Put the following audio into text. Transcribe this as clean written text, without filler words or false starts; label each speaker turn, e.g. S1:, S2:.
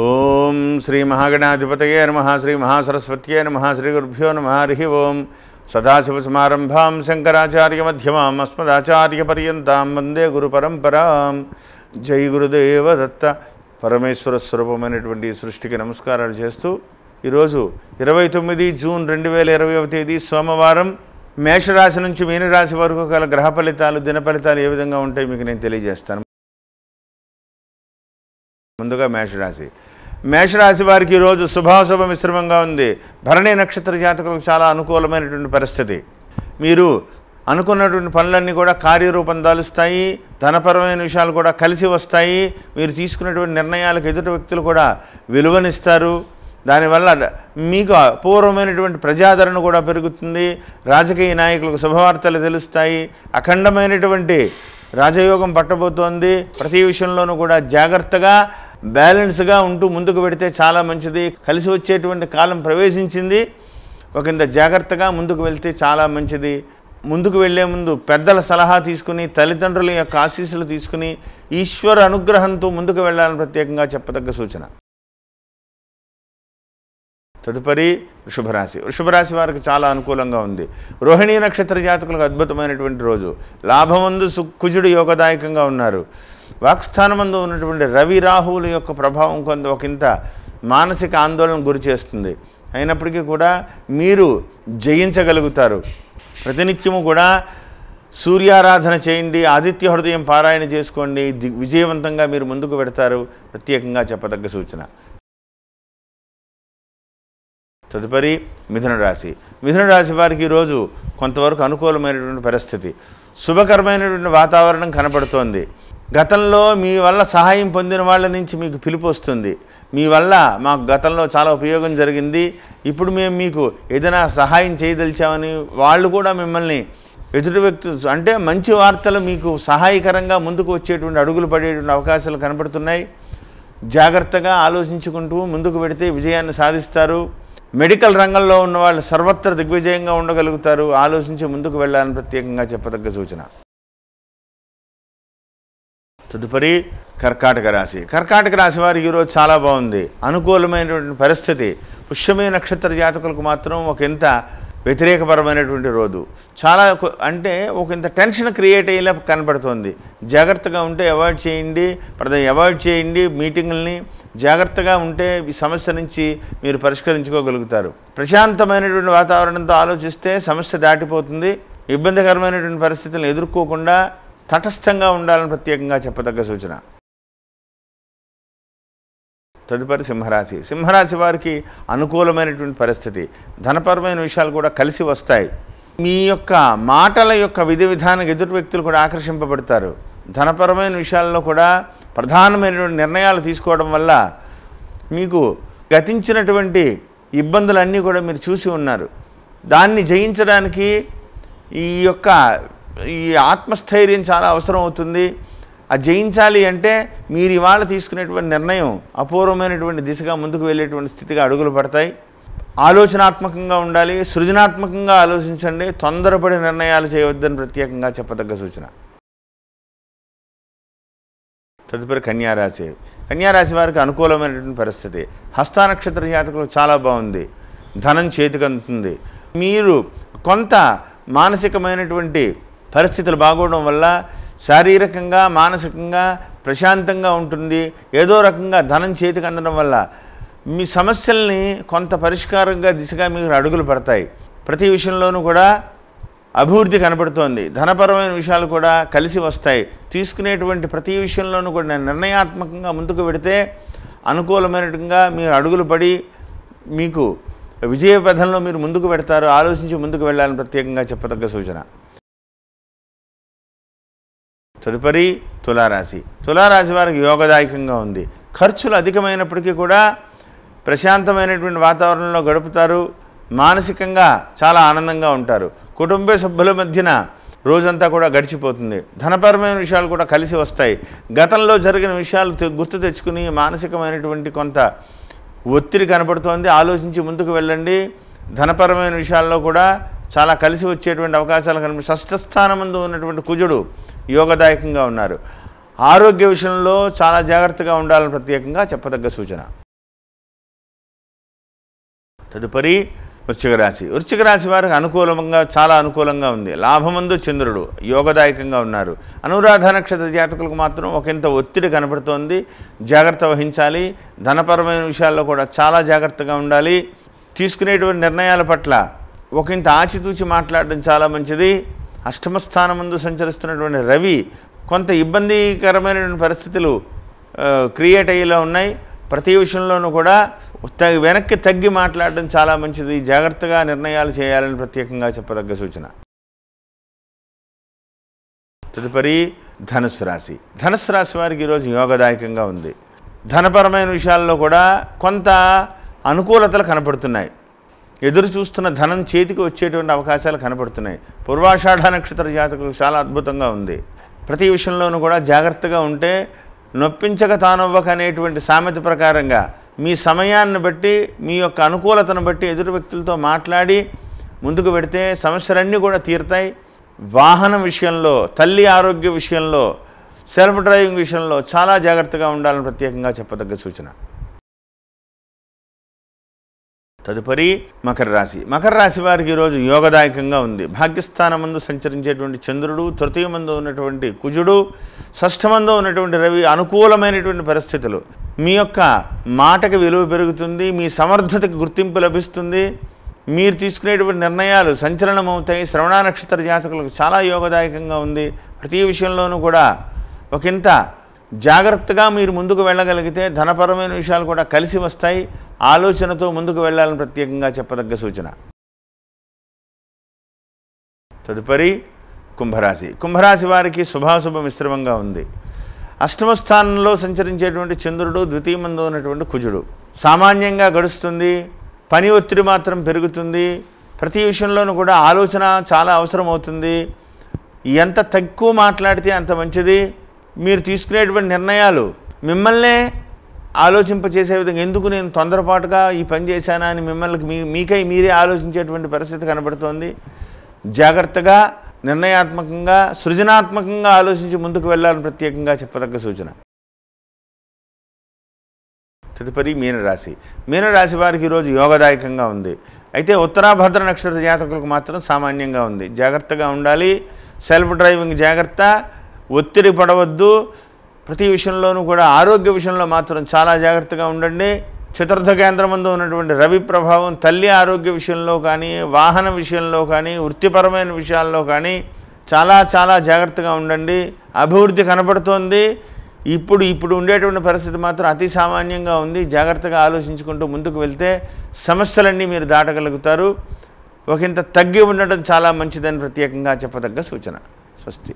S1: ఓం శ్రీ మహాగణాధిపతయే నమః శ్రీ మహాసరస్వత్యే నమః శ్రీ గురుభ్యో నమః హరి ఓం సదాశివసమారంభాం శంకరాచార్యమధ్యమాం అస్మదాచార్యపర్యంతాం వందే గురుపరంపరాం. జై గురుదేవ దత్త. పరమేశ్వర స్వరూపమైనటువంటి సృష్టికి నమస్కారాలు చేస్తూ ఈరోజు 29 జూన్ 2020వ తేదీ సోమవారం మేషరాశి నుంచి మీనరాశి వరకు గల గ్రహ ఫలితాలు దిన ఫలితాలు ఏ విధంగా ఉంటాయి మీకు నేను తెలియజేస్తాను. ముందుగా మేషరాశి వారికి ఈరోజు శుభాశుభ మిశ్రమంగా ఉంది. భరణి నక్షత్ర జాతకులకు చాలా అనుకూలమైనటువంటి పరిస్థితి. మీరు అనుకున్నటువంటి పనులన్నీ కూడా కార్యరూపం దాలుస్తాయి. ధనపరమైన విషయాలు కూడా కలిసి వస్తాయి. మీరు తీసుకున్నటువంటి నిర్ణయాలకు ఎదుటి వ్యక్తులు కూడా విలువనిస్తారు. దానివల్ల మీకు అపూర్వమైనటువంటి ప్రజాదరణ కూడా పెరుగుతుంది. రాజకీయ నాయకులకు శుభవార్తలు తెలుస్తాయి. అఖండమైనటువంటి రాజయోగం పట్టబోతోంది. ప్రతి విషయంలోనూ కూడా జాగ్రత్తగా బ్యాలెన్స్గా ఉంటూ ముందుకు పెడితే చాలా మంచిది. కలిసి వచ్చేటువంటి కాలం ప్రవేశించింది. ఒకంత జాగ్రత్తగా ముందుకు వెళ్తే చాలా మంచిది. ముందుకు వెళ్లే ముందు పెద్దల సలహా తీసుకుని తల్లిదండ్రుల యొక్క ఆశీస్సులు తీసుకుని ఈశ్వర అనుగ్రహంతో ముందుకు వెళ్ళాలని ప్రత్యేకంగా చెప్పదగ్గ సూచన. తదుపరి వృషభరాశి వారికి చాలా అనుకూలంగా ఉంది. రోహిణీ నక్షత్ర జాతకులకు అద్భుతమైనటువంటి రోజు. లాభమందు కుజుడు యోగదాయకంగా ఉన్నారు. వాక్స్థానమందు ఉన్నటువంటి రవి రాహువుల యొక్క ప్రభావం ఒకంత మానసిక ఆందోళన గురి చేస్తుంది. అయినప్పటికీ కూడా మీరు జయించగలుగుతారు. ప్రతినిత్యము కూడా సూర్యారాధన చేయండి. ఆదిత్య హృదయం పారాయణ చేసుకోండి. విజయవంతంగా మీరు ముందుకు పెడతారు. ప్రత్యేకంగా చెప్పదగ్గ సూచన. తదుపరి మిథున రాశి వారికి ఈరోజు కొంతవరకు అనుకూలమైనటువంటి పరిస్థితి. శుభకరమైనటువంటి వాతావరణం కనపడుతోంది. గతంలో మీ వల్ల సహాయం పొందిన వాళ్ళ నుంచి మీకు పిలుపు వస్తుంది. మీ వల్ల మాకు గతంలో చాలా ఉపయోగం జరిగింది, ఇప్పుడు మేము మీకు ఏదైనా సహాయం చేయదలిచామని వాళ్ళు కూడా మిమ్మల్ని ఎదుటి వ్యక్తులు అంటే మంచి వార్తలు మీకు సహాయకరంగా ముందుకు వచ్చేటువంటి అడుగులు పడేటువంటి అవకాశాలు కనపడుతున్నాయి. జాగ్రత్తగా ఆలోచించుకుంటూ ముందుకు పెడితే విజయాన్ని సాధిస్తారు. మెడికల్ రంగంలో ఉన్న వాళ్ళు సర్వత్ర దిగ్విజయంగా ఉండగలుగుతారు. ఆలోచించి ముందుకు వెళ్ళాలని ప్రత్యేకంగా చెప్పదగ్గ సూచన. తదుపరి కర్కాటక రాశి వారికి ఈరోజు చాలా బాగుంది. అనుకూలమైనటువంటి పరిస్థితి. పుష్యమి నక్షత్ర జాతకులకు మాత్రం ఒకంత వ్యతిరేకపరమైనటువంటి రోజు. చాలా అంటే ఒకంత టెన్షన్ క్రియేట్ అయ్యేలా కనపడుతోంది. జాగ్రత్తగా ఉంటే అవాయిడ్ చేయండి మీటింగుల్ని. జాగ్రత్తగా ఉంటే ఈ సమస్య నుంచి మీరు పరిష్కరించుకోగలుగుతారు. ప్రశాంతమైనటువంటి వాతావరణంతో ఆలోచిస్తే సమస్య దాటిపోతుంది. ఇబ్బందికరమైనటువంటి పరిస్థితులను ఎదుర్కోకుండా తటస్థంగా ఉండాలని ప్రత్యేకంగా చెప్పదగ్గ సూచన. తదుపరి సింహరాశి వారికి అనుకూలమైనటువంటి పరిస్థితి. ధనపరమైన విషయాలు కూడా కలిసి వస్తాయి. మీ యొక్క మాటల యొక్క విధి విధానం ఎదుటి వ్యక్తులు కూడా ఆకర్షింపబడతారు. ధనపరమైన విషయాల్లో కూడా ప్రధానమైనటువంటి నిర్ణయాలు తీసుకోవడం వల్ల మీకు గతించినటువంటి ఇబ్బందులన్నీ కూడా మీరు చూసి ఉన్నారు. దాన్ని జయించడానికి ఈ ఆత్మస్థైర్యం చాలా అవసరం అవుతుంది. అది జయించాలి అంటే మీరు ఇవాళ తీసుకునేటువంటి నిర్ణయం అపూర్వమైనటువంటి దిశగా ముందుకు వెళ్ళేటువంటి స్థితిగా అడుగులు పడతాయి. ఆలోచనాత్మకంగా ఉండాలి. సృజనాత్మకంగా ఆలోచించండి. తొందరపడి నిర్ణయాలు చేయవద్దని ప్రత్యేకంగా చెప్పదగ్గ సూచన. తదుపరి కన్యారాశి వారికి అనుకూలమైనటువంటి పరిస్థితి. హస్త నక్షత్ర జాతకులకు చాలా బాగుంది. ధనం చేతికి అందుతుంది. మీరు కొంత మానసికమైనటువంటి పరిస్థితులు బాగోవడం వల్ల శారీరకంగా మానసికంగా ప్రశాంతంగా ఉంటుంది. ఏదో రకంగా ధనం చేతికి అందడం వల్ల మీ సమస్యల్ని కొంత పరిష్కారంగా దిశగా మీరు అడుగులు పడతాయి. ప్రతి విషయంలోనూ కూడా అభివృద్ధి కనపడుతోంది. ధనపరమైన విషయాలు కూడా కలిసి వస్తాయి. తీసుకునేటువంటి ప్రతి విషయంలోనూ కూడా నిర్ణయాత్మకంగా ముందుకు పెడితే అనుకూలమైనట్టుగా మీరు అడుగులు పడి మీకు విజయపథంలో మీరు ముందుకు పెడతారు. ఆలోచించి ముందుకు వెళ్ళాలని ప్రత్యేకంగా చెప్పదగ్గ సూచన. తదుపరి తులారాశి వారికి యోగదాయకంగా ఉంది. ఖర్చులు అధికమైనప్పటికీ కూడా ప్రశాంతమైనటువంటి వాతావరణంలో గడుపుతారు. మానసికంగా చాలా ఆనందంగా ఉంటారు. కుటుంబ సభ్యుల మధ్యన రోజంతా కూడా గడిచిపోతుంది. ధనపరమైన విషయాలు కూడా కలిసి వస్తాయి. గతంలో జరిగిన విషయాలు గుర్తు తెచ్చుకుని మానసికమైనటువంటి కొంత ఒత్తిడి కనపడుతోంది. ఆలోచించి ముందుకు వెళ్ళండి. ధనపరమైన విషయాల్లో కూడా చాలా కలిసి వచ్చేటువంటి అవకాశాలు కనిపి షష్ఠస్థానమందు ఉన్నటువంటి కుజుడు యోగదాయకంగా ఉన్నారు. ఆరోగ్య విషయంలో చాలా జాగ్రత్తగా ఉండాలని ప్రత్యేకంగా చెప్పదగ్గ సూచన. తదుపరి వృశ్చిక రాశి. వృశ్చిక రాశి వారికి చాలా అనుకూలంగా ఉంది. లాభమందు చంద్రుడు యోగదాయకంగా ఉన్నారు. అనురాధ నక్షత్ర జాతకులకు మాత్రం ఒకంత ఒత్తిడి కనపడుతోంది. జాగ్రత్త వహించాలి. ధనపరమైన విషయాల్లో కూడా చాలా జాగ్రత్తగా ఉండాలి. తీసుకునేటువంటి నిర్ణయాల పట్ల ఒకంత ఆచితూచి మాట్లాడడం చాలా మంచిది. అష్టమ స్థానం ముందు సంచరిస్తున్నటువంటి రవి కొంత ఇబ్బందికరమైనటువంటి పరిస్థితులు క్రియేట్ అయ్యేలా ఉన్నాయి. ప్రతి విషయంలోనూ కూడా వెనక్కి తగ్గి మాట్లాడడం చాలా మంచిది. జాగ్రత్తగా నిర్ణయాలు చేయాలని ప్రత్యేకంగా చెప్పదగ్గ సూచన. తదుపరి ధనుస్సు రాశి. ధనుస్సు రాశి వారికి ఈరోజు యోగదాయకంగా ఉంది. ధనపరమైన విషయాల్లో కూడా కొంత అనుకూలతలు కనపడుతున్నాయి. ఎదురు చూస్తున్న ధనం చేతికి వచ్చేటువంటి అవకాశాలు కనపడుతున్నాయి. పూర్వాషాఢ నక్షత్ర జాతకులకు చాలా అద్భుతంగా ఉంది. ప్రతి విషయంలోనూ కూడా జాగ్రత్తగా ఉంటే నొప్పించక తానవ్వక అనేటువంటి సామెత ప్రకారంగా మీ సమయాన్ని బట్టి మీ యొక్క అనుకూలతను బట్టి ఎదురు వ్యక్తులతో మాట్లాడి ముందుకు పెడితే సమస్యలన్నీ కూడా తీరుతాయి. వాహనం విషయంలో, తల్లి ఆరోగ్య విషయంలో, సెల్ఫ్ డ్రైవింగ్ విషయంలో చాలా జాగ్రత్తగా ఉండాలని ప్రత్యేకంగా చెప్పదగ్గ సూచన. తదుపరి మకర రాశి. మకర రాశి వారికి ఈరోజు యోగదాయకంగా ఉంది. భాగ్యస్థానం ముందు సంచరించేటువంటి చంద్రుడు, తృతీయమందు ఉన్నటువంటి కుజుడు, షష్ఠమందు ఉన్నటువంటి రవి అనుకూలమైనటువంటి పరిస్థితులు. మీ యొక్క మాటకి విలువ పెరుగుతుంది. మీ సమర్థతకి గుర్తింపు లభిస్తుంది. మీరు తీసుకునేటువంటి నిర్ణయాలు సంచలనం అవుతాయి. శ్రవణ నక్షత్ర జాతకులకు చాలా యోగదాయకంగా ఉంది. ప్రతి విషయంలోనూ కూడా ఒకంత జాగ్రత్తగా మీరు ముందుకు వెళ్ళగలిగితే ధనపరమైన విషయాలు కూడా కలిసి వస్తాయి. ఆలోచనతో ముందుకు వెళ్ళాలని ప్రత్యేకంగా చెప్పదగ్గ సూచన. తదుపరి కుంభరాశి. కుంభరాశి వారికి శుభాశుభ మిశ్రమంగా ఉంది. అష్టమ స్థానంలో సంచరించేటువంటి చంద్రుడు, ద్వితీయమందు ఉన్నటువంటి కుజుడు. సామాన్యంగా గడుస్తుంది. పని ఒత్తిడి మాత్రం పెరుగుతుంది. ప్రతి విషయంలోనూ కూడా ఆలోచన చాలా అవసరం అవుతుంది. ఎంత తక్కువ మాట్లాడితే అంత మంచిది. మీరు తీసుకునేటువంటి నిర్ణయాలు మిమ్మల్నే ఆలోచింపచేసే విధంగా, ఎందుకు నేను తొందరపాటుగా ఈ పని చేశానా అని మీకై మీరే ఆలోచించేటువంటి పరిస్థితి కనబడుతోంది. జాగ్రత్తగా, నిర్ణయాత్మకంగా, సృజనాత్మకంగా ఆలోచించి ముందుకు వెళ్ళాలని ప్రత్యేకంగా చెప్పదగ్గ సూచన. తదుపరి మీనరాశి. మీనరాశి వారికి ఈరోజు యోగదాయకంగా ఉంది. అయితే ఉత్తరాభద్ర నక్షత్ర జాతకులకు మాత్రం సామాన్యంగా ఉంది. జాగ్రత్తగా ఉండాలి. సెల్ఫ్ డ్రైవింగ్ జాగ్రత్త. ఒత్తిడి పడవద్దు. ప్రతి విషయంలోనూ కూడా ఆరోగ్య విషయంలో మాత్రం చాలా జాగ్రత్తగా ఉండండి. చతుర్థ కేంద్రమందు ఉన్నటువంటి రవి ప్రభావం తల్లి ఆరోగ్య విషయంలో కానీ, వాహన విషయంలో కానీ, వృత్తిపరమైన విషయాల్లో కానీ చాలా చాలా జాగ్రత్తగా ఉండండి. అభివృద్ధి కనపడుతోంది. ఇప్పుడు ఉండేటువంటి పరిస్థితి మాత్రం అతి సామాన్యంగా ఉంది. జాగ్రత్తగా ఆలోచించుకుంటూ ముందుకు వెళ్తే సమస్యలన్నీ మీరు దాటగలుగుతారు. ఒకంత తగ్గి ఉండడం చాలా మంచిదని ప్రత్యేకంగా చెప్పదగ్గ సూచన. స్వస్తి.